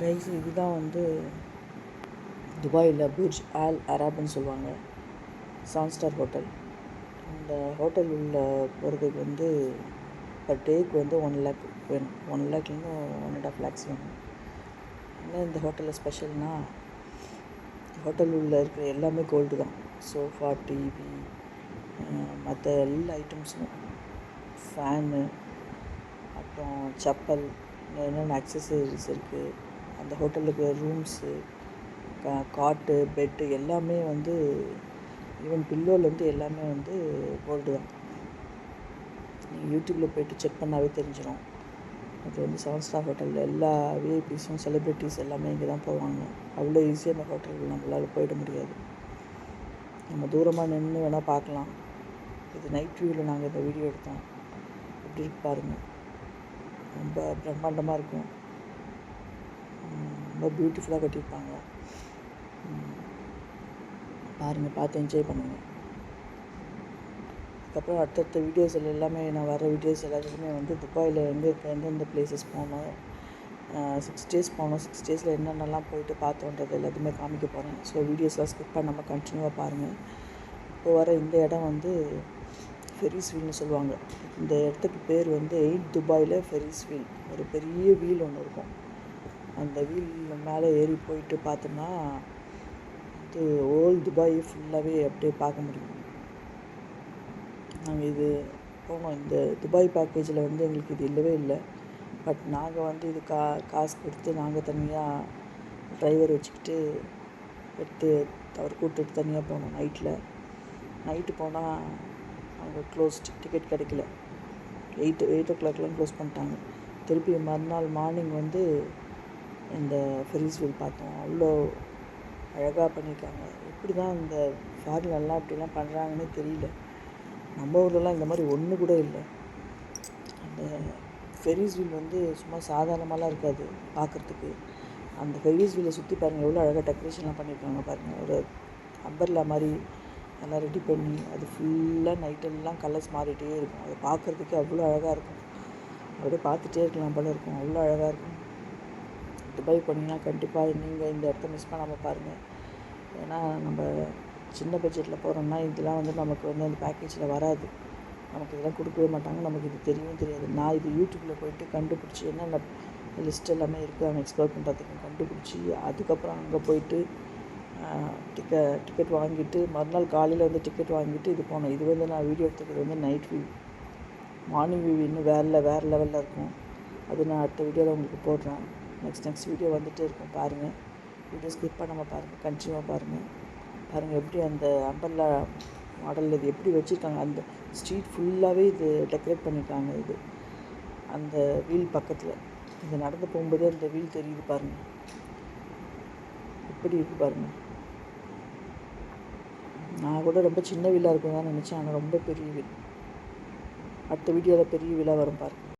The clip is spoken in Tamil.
கைஸ், இதுதான் துபாயில் புர்ஜ் ஆல் அராப்னு சொல்லுவாங்க, 7 ஸ்டார் ஹோட்டல். இந்த ஹோட்டல் உள்ள போகிறதுக்கு பர் டேக்கு 1 லேக் வேணும். 1 லேக்லேருந்து 1.5 லேக்ஸ் வேணும். என்ன இந்த ஹோட்டலில் ஸ்பெஷல்னால், ஹோட்டல் உள்ள இருக்கிற எல்லாமே கோல்டு தான். சோஃபா, டிவி, மற்ற எல்லா ஐட்டம்ஸும், ஃபேனு, அப்புறம் செப்பல், என்னென்ன அக்சசரிஸ் இருக்குது, அந்த ஹோட்டலுக்கு ரூம்ஸு, காட்டு, பெட்டு எல்லாமே ஈவன் பில்லோலேருந்து எல்லாமே கோல்டு தான். நீங்கள் யூடியூப்பில் போய்ட்டு செக் பண்ணாவே தெரிஞ்சிடும். அது 7 ஸ்டார் ஹோட்டலில் எல்லா விஐபிஸும், செலிப்ரிட்டிஸ் எல்லாமே இங்கே தான் போவாங்க. அவ்வளோ ஈஸியாக அந்த ஹோட்டலில் நம்மளால் போயிட முடியாது. நம்ம தூரமாக நின்று வேணால் பார்க்கலாம். இது நைட் வியூவில் நாங்கள் இந்த வீடியோ எடுத்தோம். எப்படி இருக்கு பாருங்கள். ரொம்ப பிரம்மாண்டமாக இருக்கும். ரொம்ப பியூட்டிஃபுல்லாக கட்டியிருப்பாங்க. பாருங்கள், பார்த்து என்ஜாய் பண்ணுங்கள். அதுக்கப்புறம் அடுத்தடுத்த வீடியோஸ் எல்லாமே, நான் வர வீடியோஸ் எல்லாத்துக்குமே துபாயில் எந்தெந்த பிளேசஸ் போனோம், 6 டேஸ் போனோம், 6 டேஸில் என்னென்னலாம் போயிட்டு பார்த்தோன்றது எல்லாத்தையுமே காமிக்க போகிறேன். ஸோ வீடியோஸ்லாம் ஸ்கிப் பண்ணாமல் கண்டினியூவாக பாருங்கள். இப்போ வர இந்த இடம் ஃபெரிஸ் வீல்னு சொல்லுவாங்க. இந்த இடத்துக்கு பேர் 8 துபாயில் ஃபெரிஸ் வீல். ஒரு பெரிய வீல் ஒன்று இருக்கும். அந்த வீல் மேலே ஏறி போயிட்டு பார்த்தோம்னா ஓல் துபாய் ஃபுல்லாகவே அப்படியே பார்க்க முடியும். நாங்கள் இது போனோம். இந்த துபாய் பேக்கேஜில் எங்களுக்கு இது இல்லவே இல்லை. பட் நாங்கள் இது காசு கொடுத்து நாங்கள் தனியாக டிரைவர் வச்சுக்கிட்டு அவர் கூப்பிட்டு தனியாக போனோம். நைட்டு போனால் அவங்க டிக்கெட் கிடைக்கல. 8 o'clockலாம் க்ளோஸ் பண்ணிட்டாங்க. திருப்பி மறுநாள் மார்னிங் இந்த ஃபெரிஸ் வீல் பார்த்தோம். அவ்வளோ அழகாக பண்ணியிருக்காங்க. எப்படி தான் இந்த ஃபாரின்லாம் இப்படிலாம் பண்ணுறாங்கன்னே தெரியல. நம்ம ஊர்லலாம் இந்த மாதிரி ஒன்று கூட இல்லை. அந்த ஃபெரிஸ் வீல் சும்மா சாதாரணமாலாம் இருக்காது பார்க்குறதுக்கு. அந்த ஃபெரிஸ் வீலை சுற்றி பாருங்கள், எவ்வளோ அழகாக டெக்கரேஷன்லாம் பண்ணியிருக்காங்க பாருங்கள். ஒரு அம்பர்லா மாதிரி எல்லாம் ரெடி பண்ணி, அது ஃபுல்லாக நைட்டெல்லாம் கலர்ஸ் மாறிட்டே இருக்கும். அதை பார்க்குறதுக்கு அவ்வளோ அழகாக இருக்கும். அப்படியே பார்த்துட்டே இருக்கலாம் போல இருக்கும். அவ்வளோ அழகாக இருக்கும். துபாய் போனீங்கன்னா கண்டிப்பாக நீங்கள் இந்த இடத்த மிஸ் பண்ணாமல் பாருங்கள். ஏன்னா நம்ம சின்ன பட்ஜெட்டில் போகிறோம்னா இதெல்லாம் நமக்கு அந்த பேக்கேஜில் வராது. நமக்கு இதெல்லாம் கொடுக்கவே மாட்டாங்க. நமக்கு இது தெரியவும் தெரியாது. நான் இது யூடியூப்பில் போய்ட்டு கண்டுபிடிச்சி என்னென்ன லிஸ்ட் எல்லாமே இருக்குது அவங்க எக்ஸ்ப்ளோர் பண்ணுறதுக்கு கண்டுபிடிச்சி, அதுக்கப்புறம் அங்கே போயிட்டு டிக்கெட் வாங்கிட்டு மறுநாள் காலையில் டிக்கெட் வாங்கிட்டு இது போனோம். இது நான் வீடியோ எடுத்துக்கிறது நைட் வியூ. மார்னிங் வியூ இன்னும் வேறு லெவலில் இருக்கும். அது நான் அடுத்த வீடியோவில் உங்களுக்கு போடுறேன். நெக்ஸ்ட் வீடியோ வந்துகிட்டே இருக்கும். பாருங்கள், வீடியோ ஸ்கிப் பண்ணாமல் பாருங்கள், கண்டினியூவாக பாருங்கள் எப்படி அந்த அம்பர்லா மாடலில் இது எப்படி வச்சுருக்காங்க. அந்த ஸ்ட்ரீட் ஃபுல்லாகவே இது டெக்கரேட் பண்ணியிருக்காங்க. இது அந்த வீல் பக்கத்தில் இது நடந்து போகும்போதே அந்த வீல் தெரியுது பாருங்கள். எப்படி இருக்குது பாருங்கள். நான் கூட ரொம்ப சின்ன வீலாக இருக்கும் தான் நினச்சேன். ஆனால் ரொம்ப பெரிய வீல். அடுத்த வீடியோவில் பெரிய வீலாக வரும் பாருங்கள்.